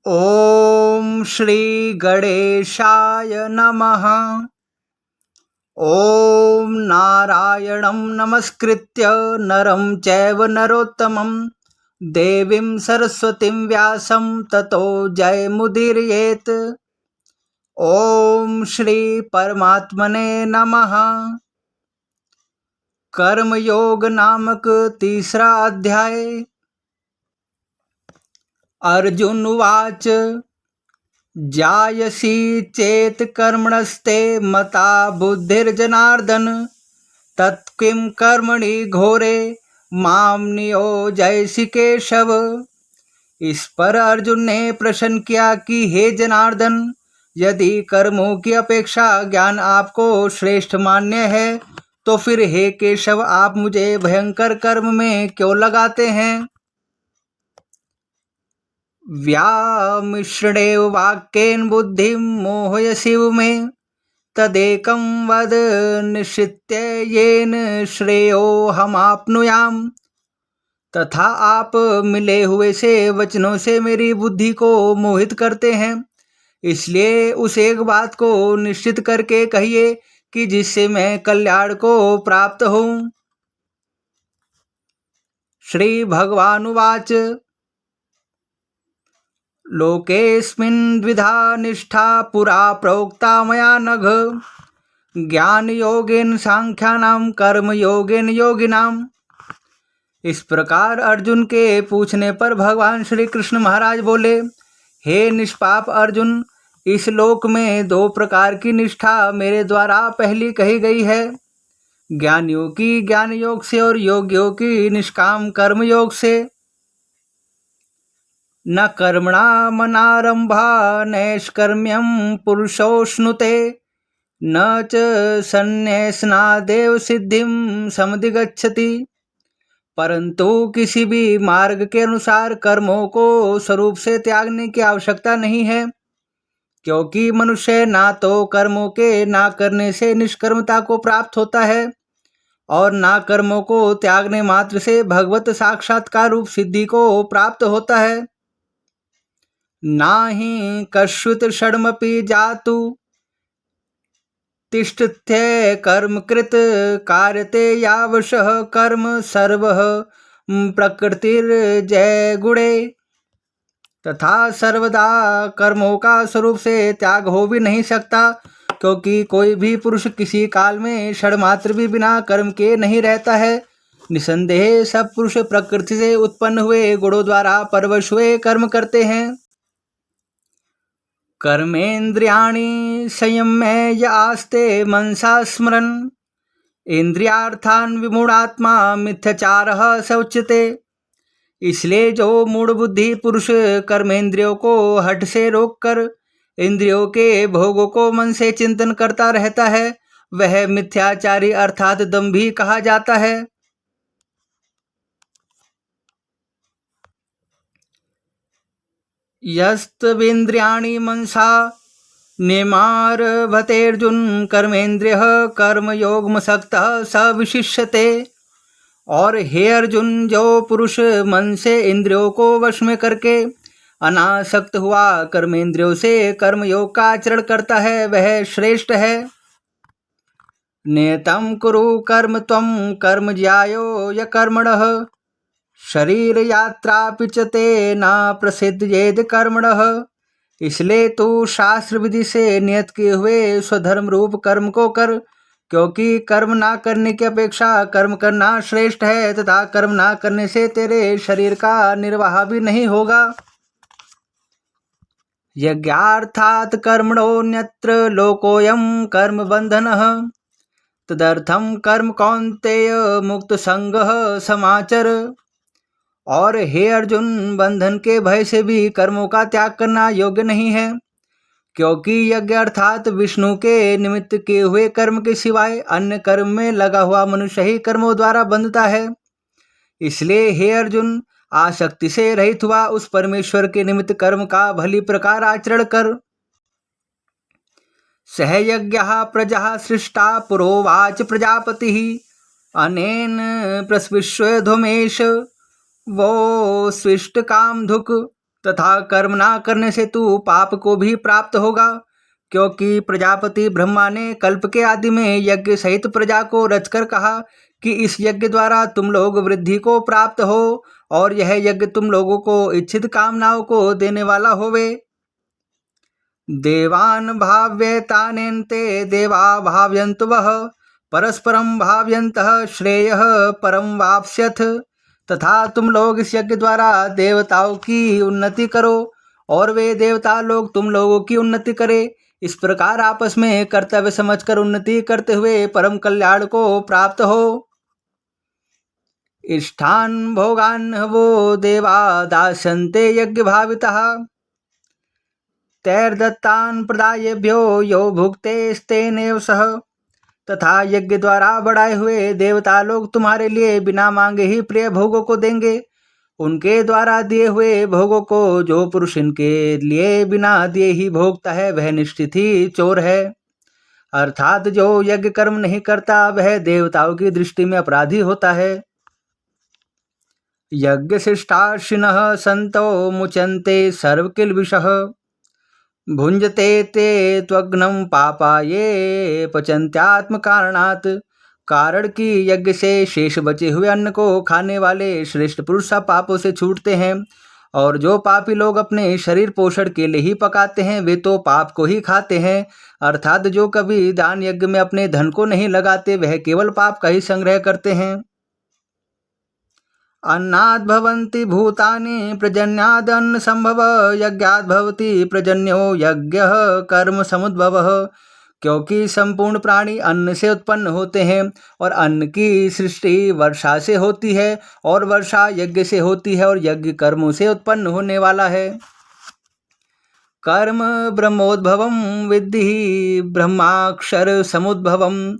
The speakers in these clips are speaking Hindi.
ओम श्री गणेशाय नमः। ओम नारायणं नमस्कृत्य नरं चैव नरोत्तमं देवीं सरस्वतीं व्यासं ततो जयमुदीरयेत्। ओम श्री परमात्मने नमः। कर्मयोग नामक तीसरा अध्याय। अर्जुन उवाच जायसी चेत कर्मणस्ते मता बुद्धिर्जनार्दन तत्किं कर्मणि घोरे माम नियोजयसि केशव। इस पर अर्जुन ने प्रश्न किया कि हे जनार्दन, यदि कर्मों की अपेक्षा ज्ञान आपको श्रेष्ठ मान्य है तो फिर हे केशव आप मुझे भयंकर कर्म में क्यों लगाते हैं। व्यामिश्रणेव वाक्येन बुद्धिं मोहयसीव मे तदेकं वद निश्चित्य येन श्रेयोऽहमाप्नुयाम्। तथा आप मिले हुए से वचनों से मेरी बुद्धि को मोहित करते हैं, इसलिए उस एक बात को निश्चित करके कहिए कि जिससे मैं कल्याण को प्राप्त हूँ। श्री भगवानुवाच लोकेऽस्मिन् द्विधा निष्ठा पुरा प्रोक्ता मया नघ ज्ञानयोगेन सांख्यानां कर्मयोगेन योगिनाम्। इस प्रकार अर्जुन के पूछने पर भगवान श्री कृष्ण महाराज बोले, हे निष्पाप अर्जुन, इस लोक में दो प्रकार की निष्ठा मेरे द्वारा पहली कही गई है, ज्ञानियों की ज्ञान योग से और योगियों की निष्काम कर्म योग से। न कर्मणा मनारंभा नैष्कर्म्यं पुरुषोऽश्नुते न च सन्न्यासनादेव सिद्धिं समधिगच्छति। परंतु किसी भी मार्ग के अनुसार कर्मों को स्वरूप से त्यागने की आवश्यकता नहीं है, क्योंकि मनुष्य ना तो कर्मों के ना करने से निष्कर्मता को प्राप्त होता है और ना कर्मों को त्यागने मात्र से भगवत साक्षात्कार रूप सिद्धि को प्राप्त होता है। नाहि कश्चित् षड्मपि जातु तिष्ठत्य कर्म कृत कार्यते यावशः कर्म सर्वः प्रकृतिर्जय गुणे। तथा सर्वदा कर्मों का स्वरूप से त्याग हो भी नहीं सकता, क्योंकि कोई भी पुरुष किसी काल में क्षणमात्र भी बिना कर्म के नहीं रहता है। निसंदेह सब पुरुष प्रकृति से उत्पन्न हुए गुणों द्वारा परवश हुए कर्म करते हैं। कर्मेन्द्रियाणि संयम्य य आस्ते मनसा स्मरन् इंद्रियार्थान विमूढ़ात्मा मिथ्याचारः स उच्यते। इसलिए जो मूढ़ बुद्धि पुरुष कर्मेंद्रियों को हठ से रोककर इंद्रियों के भोगों को मन से चिंतन करता रहता है, वह मिथ्याचारी अर्थात दंभी कहा जाता है। यस्त्विन्द्रियाणि मनसा नियमारभतेऽर्जुन कर्मेन्द्रियः कर्मयोगमसक्तः स विशिष्यते। और हे अर्जुन, जो पुरुष मन से इंद्रियों को वश में करके अनासक्त हुआ कर्मेंद्रियों से कर्मयोग का आचरण करता है, वह श्रेष्ठ है। नियतं कुरु कर्म त्वं कर्म ज्यायो य कर्मणः शरीर यात्रापि च ते न प्रसिद्धयेद कर्मणः। इसलिए तू शास्त्र विधि से नियत किए हुए स्वधर्म रूप कर्म को कर, क्योंकि कर्म ना करने की अपेक्षा कर्म करना श्रेष्ठ है, तथा कर्म ना करने से तेरे शरीर का निर्वाह भी नहीं होगा। यज्ञार्थात् कर्मणोऽन्यत्र लोकोऽयं कर्म बंधनः तदर्थं कर्म कौन्तेय मुक्त संगः समाचर। और हे अर्जुन, बंधन के भय से भी कर्मों का त्याग करना योग्य नहीं है, क्योंकि यज्ञ अर्थात विष्णु के निमित्त किए हुए कर्म के सिवाय अन्य कर्म में लगा हुआ मनुष्य ही कर्मों द्वारा बंधता है। इसलिए हे अर्जुन, आसक्ति से रहित हुआ उस परमेश्वर के निमित्त कर्म का भली प्रकार आचरण कर। सहयज्ञः प्रजा सृष्टा पुरोवाच प्रजापतिः अनेन प्रस्विष्य धूमेश वो स्विष्ट काम धुक तथा कर्म ना करने से तू पाप को भी प्राप्त होगा, क्योंकि प्रजापति ब्रह्मा ने कल्प के आदि में यज्ञ सहित प्रजा को रचकर कहा कि इस यज्ञ द्वारा तुम लोग वृद्धि को प्राप्त हो और यह यज्ञ तुम लोगों को इच्छित कामनाओं को देने वाला होवे। देवान भाव्येतानेन्ते देवा भाव्यन्तु वः परस्परम भाव्यन्तः श्रेयः परम वाप्स्यथ। तथा तुम लोग इस यज्ञ द्वारा देवताओं की उन्नति करो और वे देवता लोग तुम लोगों की उन्नति करें। इस प्रकार आपस में कर्तव्य समझकर उन्नति करते हुए परम कल्याण को प्राप्त हो। इष्ठान भोगान वो देवा दास्यन्ते यज्ञ भावितः तैर्दत्तान प्रदायेभ्यो यो भुक्तेस्तेनेव सह। तथा यज्ञ द्वारा बढ़ाए हुए देवता लोग तुम्हारे लिए बिना मांगे ही प्रिय भोगों को देंगे। उनके द्वारा दिए हुए भोगों को जो पुरुष इनके लिए बिना दिए ही भोगता है वह निश्चित ही चोर है। अर्थात जो यज्ञ कर्म नहीं करता वह देवताओं की दृष्टि में अपराधी होता है। यज्ञ शिष्टाशिनः संतो मुचन्ते सर्वकिल्बिषः भुंजते ते त्वग्नं पापा ये पचन्त्यात्म कारणात्। कारण कि यज्ञ से शेष बचे हुए अन्न को खाने वाले श्रेष्ठ पुरुष सब पापों से छूटते हैं, और जो पापी लोग अपने शरीर पोषण के लिए ही पकाते हैं वे तो पाप को ही खाते हैं। अर्थात जो कभी दान यज्ञ में अपने धन को नहीं लगाते वह केवल पाप का ही संग्रह करते हैं। अन्नाद् भवन्ति भूतानि प्रजन्याद् अन्न संभव यज्ञाद् भवति प्रजन्यो यज्ञः कर्म समुद्भवः। क्योंकि संपूर्ण प्राणी अन्न से उत्पन्न होते हैं और अन्न की सृष्टि वर्षा से होती है और वर्षा यज्ञ से होती है और यज्ञ कर्मों से उत्पन्न होने वाला है। कर्म ब्रह्मोद्भवं विद्धि ब्रह्माक्षर समुद्भवम्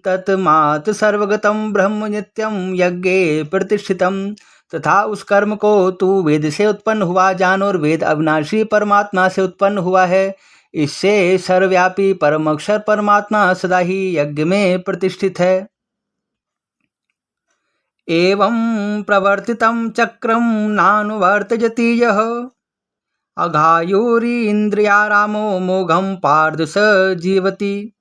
तत्मात् सर्वगतं ब्रह्म नित्यं यज्ञे प्रतिष्ठितम्। तथा उस कर्म को तू वेद से उत्पन्न हुआ जान और वेद अविनाशी परमात्मा से उत्पन्न हुआ है। इससे सर्वव्यापी परम अक्षर परमात्मा सदा ही यज्ञ में प्रतिष्ठित है। एवं प्रवर्तितं चक्रं नानुवर्तयति यः अघायुरी इंद्रियारामो मोघम पार्थ स जीवति।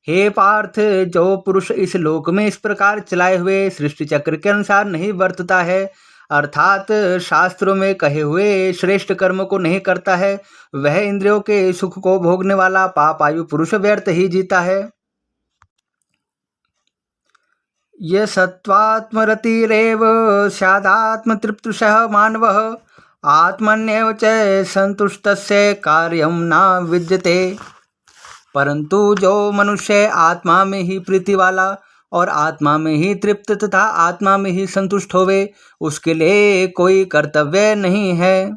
हे पार्थ, जो पुरुष इस लोक में इस प्रकार चलाए हुए सृष्टि चक्र के अनुसार नहीं वर्तता है, अर्थात शास्त्रों में कहे हुए श्रेष्ठ कर्म को नहीं करता है, वह इंद्रियों के सुख को भोगने वाला पापायु पुरुष व्यर्थ ही जीता है। ये सत्वात्मरतिरेव स्यादात्मतृप्तुषः मानवः आत्मन्येव च संतुष्टस्य कार्यं न विद्यते। परंतु जो मनुष्य आत्मा में ही प्रीति वाला और आत्मा में ही तृप्त तथा आत्मा में ही संतुष्ट होवे उसके लिए कोई कर्तव्य नहीं है।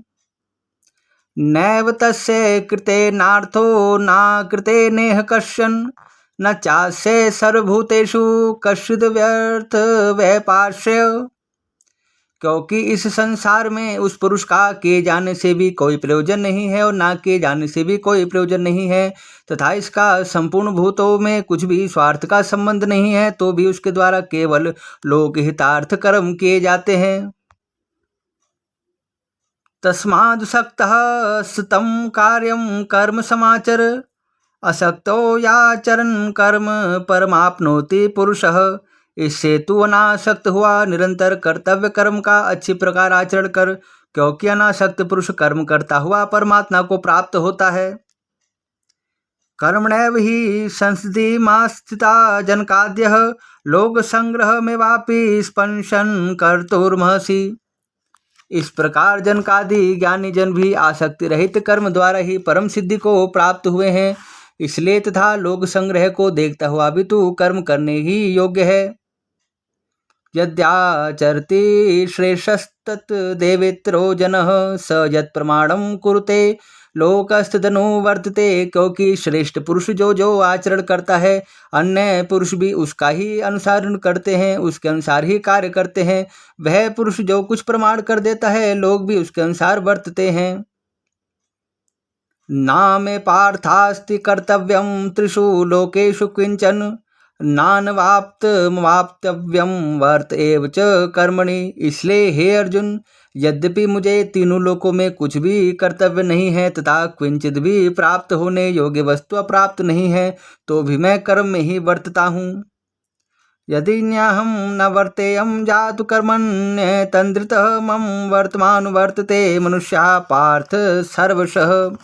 नैव तस्य कृते नार्थो न कृते नेह कश्चन न चास्य सर्वभूतेषु कश्चित् व्यर्थ वैपाश्रय। क्योंकि इस संसार में उस पुरुष का किए जाने से भी कोई प्रयोजन नहीं है और ना किए जाने से भी कोई प्रयोजन नहीं है, तथा इसका संपूर्ण भूतों में कुछ भी स्वार्थ का संबंध नहीं है, तो भी उसके द्वारा केवल लोक हितार्थ कर्म किए जाते हैं। तस्माद् सक्तः सतं कार्यं कर्म समाचर असक्तो याचरन् कर्म परमाप्नोति पुरुषः। इससे तू अनासक्त हुआ निरंतर कर्तव्य कर्म का अच्छी प्रकार आचरण कर, क्योंकि अनासक्त पुरुष कर्म करता हुआ परमात्मा को प्राप्त होता है। कर्मणैव हि संसिद्धिमास्थिता जनकाद्यः लोक संग्रह में वापि स्पंशन कर्तुर्महसि। इस प्रकार जनकादि ज्ञानी जन भी आसक्ति रहित कर्म द्वारा ही परम सिद्धि को प्राप्त हुए हैं। इसलिए तथा लोक संग्रह को देखता हुआ भी तू कर्म करने ही योग्य है। यद्याचरति श्रेष्ठस्तत् देवेत्रो जनः स यत् प्रमाणं कुरुते लोकस्तदनु वर्तते। क्योंकि श्रेष्ठ पुरुष जो जो आचरण करता है अन्य पुरुष भी उसका ही अनुसरण करते हैं, उसके अनुसार ही कार्य करते हैं। वह पुरुष जो कुछ प्रमाण कर देता है लोग भी उसके अनुसार वर्तते हैं। नामे पार्थास्ति कर्तव्यं त्रिषु लोकेषु किंचन नानवाप्तमवाप्तव्यं वर्त एव च कर्मणि। इसलिए हे अर्जुन, यद्यपि मुझे तीनों लोकों में कुछ भी कर्तव्य नहीं है तथा किंचित भी प्राप्त होने योग्य वस्तु अप्राप्त नहीं है, तो भी मैं कर्म में ही वर्तता हूँ। यदि न्याहम न वर्तेयम जातु कर्मण्य तंद्रितः मम वर्तमान वर्तते मनुष्या पार्थ सर्वशः।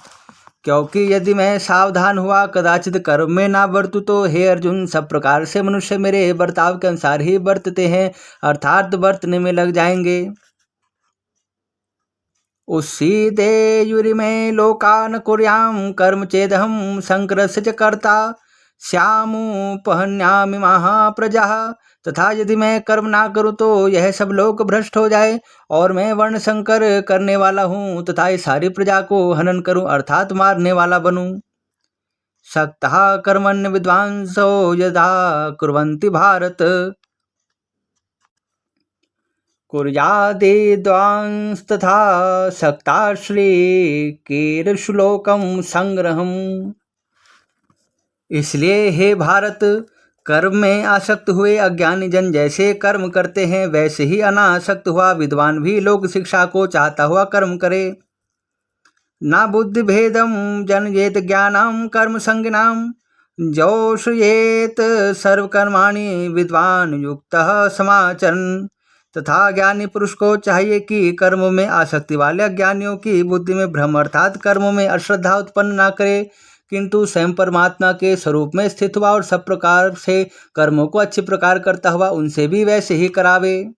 क्योंकि यदि मैं सावधान हुआ कदाचित कर्म में ना बरतूं तो हे अर्जुन, सब प्रकार से मनुष्य मेरे बर्ताव के अनुसार ही बरतते हैं, अर्थात बरतने में लग जाएंगे। उस्सीदे युरि में लोकान कुर्याम कर्म चेदहम संकरस्य च कर्ता श्यामुपहन्यामि महाप्रजा। तथा यदि मैं कर्म ना करूं तो यह सब लोग भ्रष्ट हो जाए और मैं वर्ण संकर करने वाला हूं तथा इस सारी प्रजा को हनन करूं अर्थात मारने वाला बनूं। सक्तः कर्मण्य विद्वांसो यदा कुर्वन्ति भारत कुर्यादिद्वांस तथा सक्ता श्रीकीर्षुलोकं संग्रहम्। इसलिए हे भारत, कर्म में आसक्त हुए अज्ञानी जन जैसे कर्म करते हैं वैसे ही अनासक्त हुआ विद्वान भी लोक शिक्षा को चाहता हुआ कर्म करे। ना बुद्धि भेदम जनयेत ज्ञानम कर्म संज्ञाम जोषयेत सर्वकर्माणि विद्वान युक्तः समाचरन्। तथा ज्ञानी पुरुष को चाहिए कि कर्मों में आसक्ति वाले अज्ञानियों की बुद्धि में भ्रम अर्थात कर्मों में अश्रद्धा उत्पन्न न करे, किंतु स्वयं परमात्मा के स्वरूप में स्थित हुआ और सब प्रकार से कर्मों को अच्छी प्रकार करता हुआ उनसे भी वैसे ही करावे।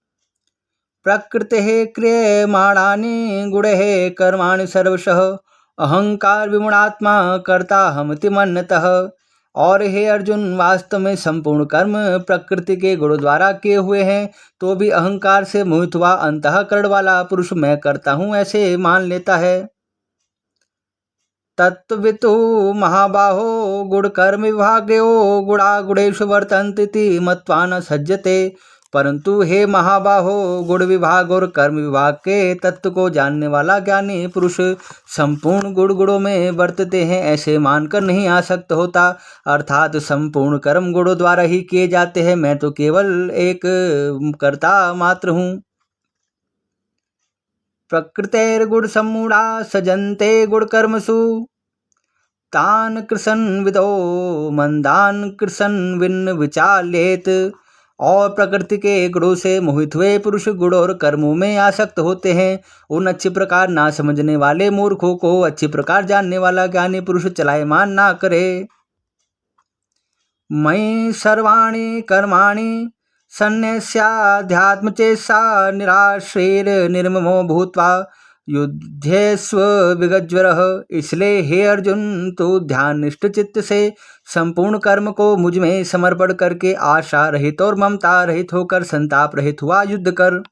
प्रकृतेः क्रियमाणानि गुणैः कर्माणि सर्वशः अहंकार विमूढ़ात्मा कर्ता हमति मन्यतः। और हे अर्जुन, वास्तव में संपूर्ण कर्म प्रकृति के गुणों द्वारा किए हुए हैं, तो भी अहंकार से मोहित हुआ अंतःकरण वाला पुरुष मैं करता हूँ ऐसे मान लेता है। तत्वितु महाबाहो गुणकर्म विभागयो गुणा गुणेषु वर्तन्ते मत्वा न सज्जते। परंतु हे महाबाहो, गुण विभाग और कर्म विभाग के तत्व को जानने वाला ज्ञानी पुरुष संपूर्ण गुण गुणों में वर्तते हैं ऐसे मानकर नहीं आसक्त होता, अर्थात संपूर्ण कर्म गुणों द्वारा ही किए जाते हैं, मैं तो केवल एक कर्ता मात्र हूँ। प्रकृतेर्गुण सम्मूढ़ा सजन्ते गुण कर्मसु तान कृसन विदो मंदान कृसन विन विचाल्येत। और प्रकृति के गुणों से मोहित हुए पुरुष गुण और कर्मों में आसक्त होते हैं। उन अच्छी प्रकार ना समझने वाले मूर्खों को अच्छी प्रकार जानने वाला ज्ञानी पुरुष चलायमान ना करे। मयि सर्वाणि कर्माणि सन्न्यस्याध्यात्म चेष्टा निराश्रैर निर्ममो भूत्वा युध्यस्व विगज्वरः। इसलिए हे अर्जुन, तू ध्यान निष्ठ चित्त से संपूर्ण कर्म को मुझ में समर्पण करके आशा रहित और ममता रहित होकर संताप रहित हुआ युद्ध कर।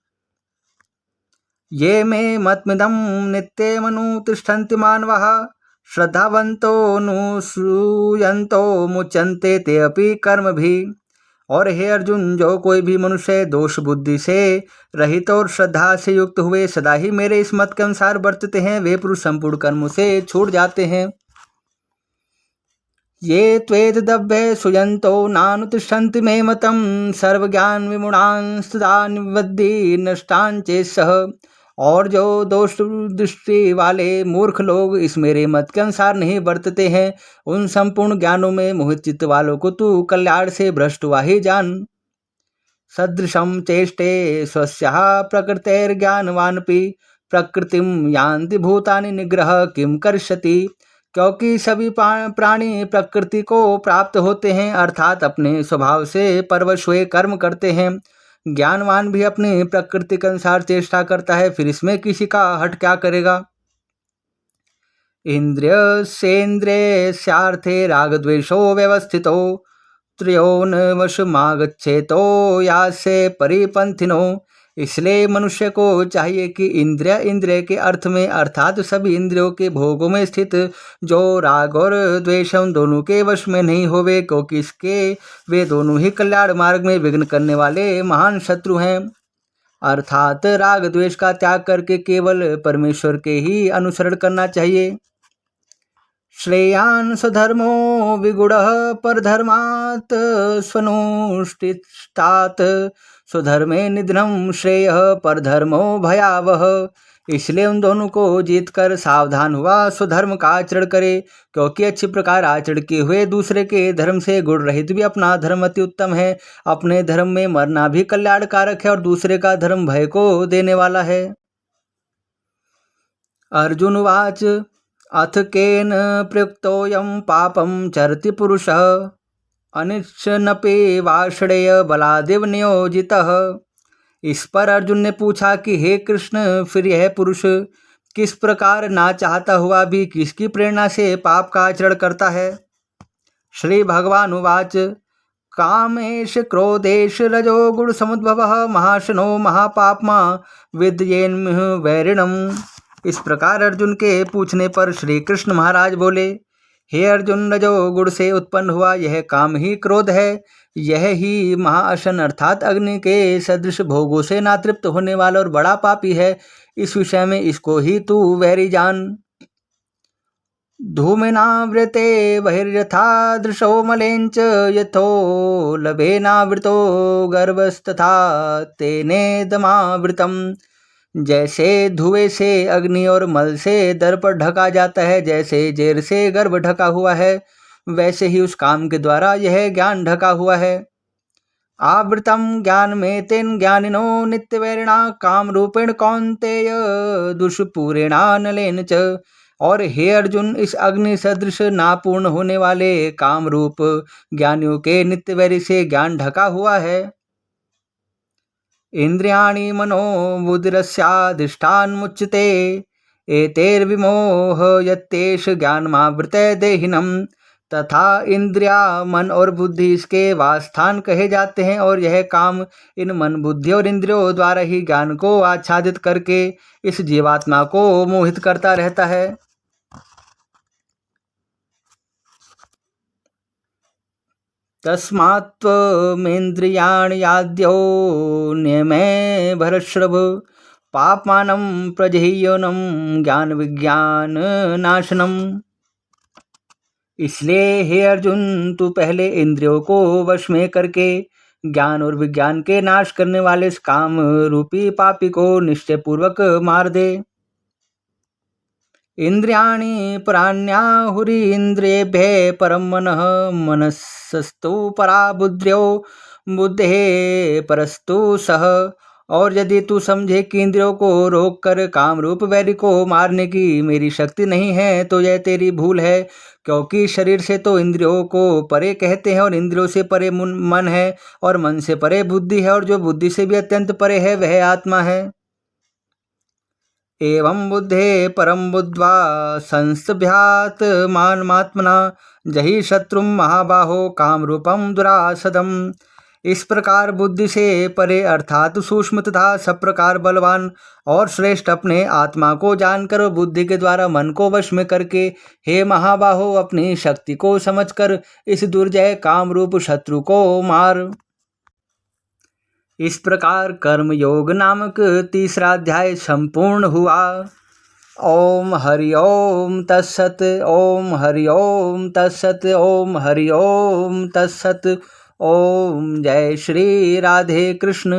ये मे मतमिदं नित्यमनुतिष्ठन्ति मानवाः श्रद्धावन्तो नुसूयन्तो मुच्यन्ते ते अपि कर्मभिः। और हे अर्जुन, जो कोई भी मनुष्य दोष बुद्धि से रहित और श्रद्धा से युक्त हुए सदा ही मेरे इस मत के अनुसार वर्तते हैं, वे पुरुष संपूर्ण कर्मों से छूट जाते हैं। ये त्वेतदभ्य सुयन्तो नानुतिष्ठन्ति मे मतम् सर्वज्ञान विमूढ़ांस्तदा निवद्धि नष्टांचेसः। और जो दोष दृष्टि वाले मूर्ख लोग इस मेरे मत के अनुसार नहीं बरतते हैं, उन संपूर्ण ज्ञानों में मोहित चित्त वालों को तू कल्याण से भ्रष्ट हुआ ही जान। सदृशं चेष्टे स्वस्याः प्रकृतेर्ज्ञानवानपि प्रकृतिं यान्ति भूतानि निग्रह किं करिष्यति। क्योंकि सभी प्राणी प्रकृति को प्राप्त होते हैं, अर्थात अपने स्वभाव से परवश हुए कर्म करते हैं। ज्ञानवान भी अपनी प्रकृति के अनुसार चेष्टा करता है, फिर इसमें किसी का हट क्या करेगा। इंद्रियस्येन्द्रियस्यार्थे रागद्वेषो व्यवस्थितो त्रयोन वशमागच्छेतो यास्य परिपंथिनो। इसलिए मनुष्य को चाहिए कि इंद्रिय के अर्थ में अर्थात सभी इंद्रियों के भोगों में स्थित जो राग और द्वेष उन दोनों के वश में नहीं होवे, क्योंकि इसके वे दोनों ही कल्याण मार्ग में विघ्न करने वाले महान शत्रु हैं। अर्थात राग द्वेष का त्याग करके केवल परमेश्वर के ही अनुसरण करना चाहिए। श्रेयान् स्वधर्मो विगुणः परधर्मात् स्वनुष्ठितात् स्वधर्मे निधनम श्रेयः परधर्मो भयावह। इसलिए उन दोनों को जीत कर सावधान हुआ स्वधर्म का आचरण करे, क्योंकि अच्छी प्रकार आचरण किए हुए दूसरे के धर्म से गुण रहित भी अपना धर्म अति उत्तम है। अपने धर्म में मरना भी कल्याणकारक है और दूसरे का धर्म भय को देने वाला है। अर्जुन उवाच अथ केन प्रयुक्तोऽयं पापं चरति पुरुषः अनिच्छनपि वाषणेय बलादेव नियोजितः। इस पर अर्जुन ने पूछा कि हे कृष्ण, फिर यह पुरुष किस प्रकार ना चाहता हुआ भी किसकी प्रेरणा से पाप का आचरण करता है। श्री भगवान उवाच कामेश क्रोधेश रजो गुण समुद्भवः महाशनो महापाप्मा विद्येन्मिह वैरिणम। इस प्रकार अर्जुन के पूछने पर श्री कृष्ण महाराज बोले, हे अर्जुन, रजोगुण से उत्पन्न हुआ यह काम ही क्रोध है। यह ही महाअशन अर्थात अग्नि के सदृश भोगों से ना तृप्त होने वाला और बड़ा पापी है। इस विषय में इसको ही तू वैरी जान। धूमेनावृते बहिर्यथा दृशो मलेंच यथो लभेनावृतो गर्भस्तथा तेनेदमावृतम। जैसे धुएं से अग्नि और मल से दर्प ढका जाता है, जैसे जेर से गर्भ ढका हुआ है, वैसे ही उस काम के द्वारा यह ज्ञान ढका हुआ है। आवृतम ज्ञान में तेन ज्ञानिनो नित्यवैरिणा काम रूपेण कौन्तेय दुष्पूरेणा नलेन च। और हे अर्जुन, इस अग्नि सदृश नापूर्ण होने वाले काम रूप ज्ञानियों के नित्यवैरी से ज्ञान ढका हुआ है। इंद्रियाणि मनो बुद्धिरस्याधिष्ठानमुच्यते एतैर्विमोह यत्तेष ज्ञानमावृत्य देहिनम्। तथा इंद्रिया, मन और बुद्धि इसके वासस्थान कहे जाते हैं, और यह काम इन मन, बुद्धि और इंद्रियों द्वारा ही ज्ञान को आच्छादित करके इस जीवात्मा को मोहित करता रहता है। तस्मात्त्वमेन्द्रियाणि याद्यो नियमे भरश्रभ पापमानं प्रजह्यनं ज्ञान विज्ञान नाशनम। इसलिए हे अर्जुन, तू पहले इंद्रियों को वश में करके ज्ञान और विज्ञान के नाश करने वाले इस काम रूपी पापी को निश्चय पूर्वक मार दे। इंद्रियाणि पराण्याहुरि इंद्रियेभ्यः परम मनः मनस्सस्तु परा बुद्ध्यो बुद्धेः परस्तु सः। और यदि तू समझे कि इंद्रियों को रोक कर काम रूप वैरी को मारने की मेरी शक्ति नहीं है, तो यह तेरी भूल है, क्योंकि शरीर से तो इंद्रियों को परे कहते हैं, और इंद्रियों से परे मन है, और मन से परे बुद्धि है, और जो बुद्धि से भी अत्यंत परे है वह आत्मा है। एवं बुद्धे परम बुद्ध्वा संस्तभ्यात मानमात्मना जहि शत्रुम महाबाहो काम रूपम दुरासदम। इस प्रकार बुद्धि से परे अर्थात सूक्ष्म तथा सब प्रकार बलवान और श्रेष्ठ अपने आत्मा को जानकर बुद्धि के द्वारा मन को वश में करके, हे महाबाहो, अपनी शक्ति को समझकर इस दुर्जय काम रूप शत्रु को मार। इस प्रकार कर्म योग नामक तीसरा अध्याय संपूर्ण हुआ। ओम हरि ओम तत्सत। ओम हरि ओम तत्सत। ओम हरि ओम तत्सत। ओम जय श्री राधे कृष्ण।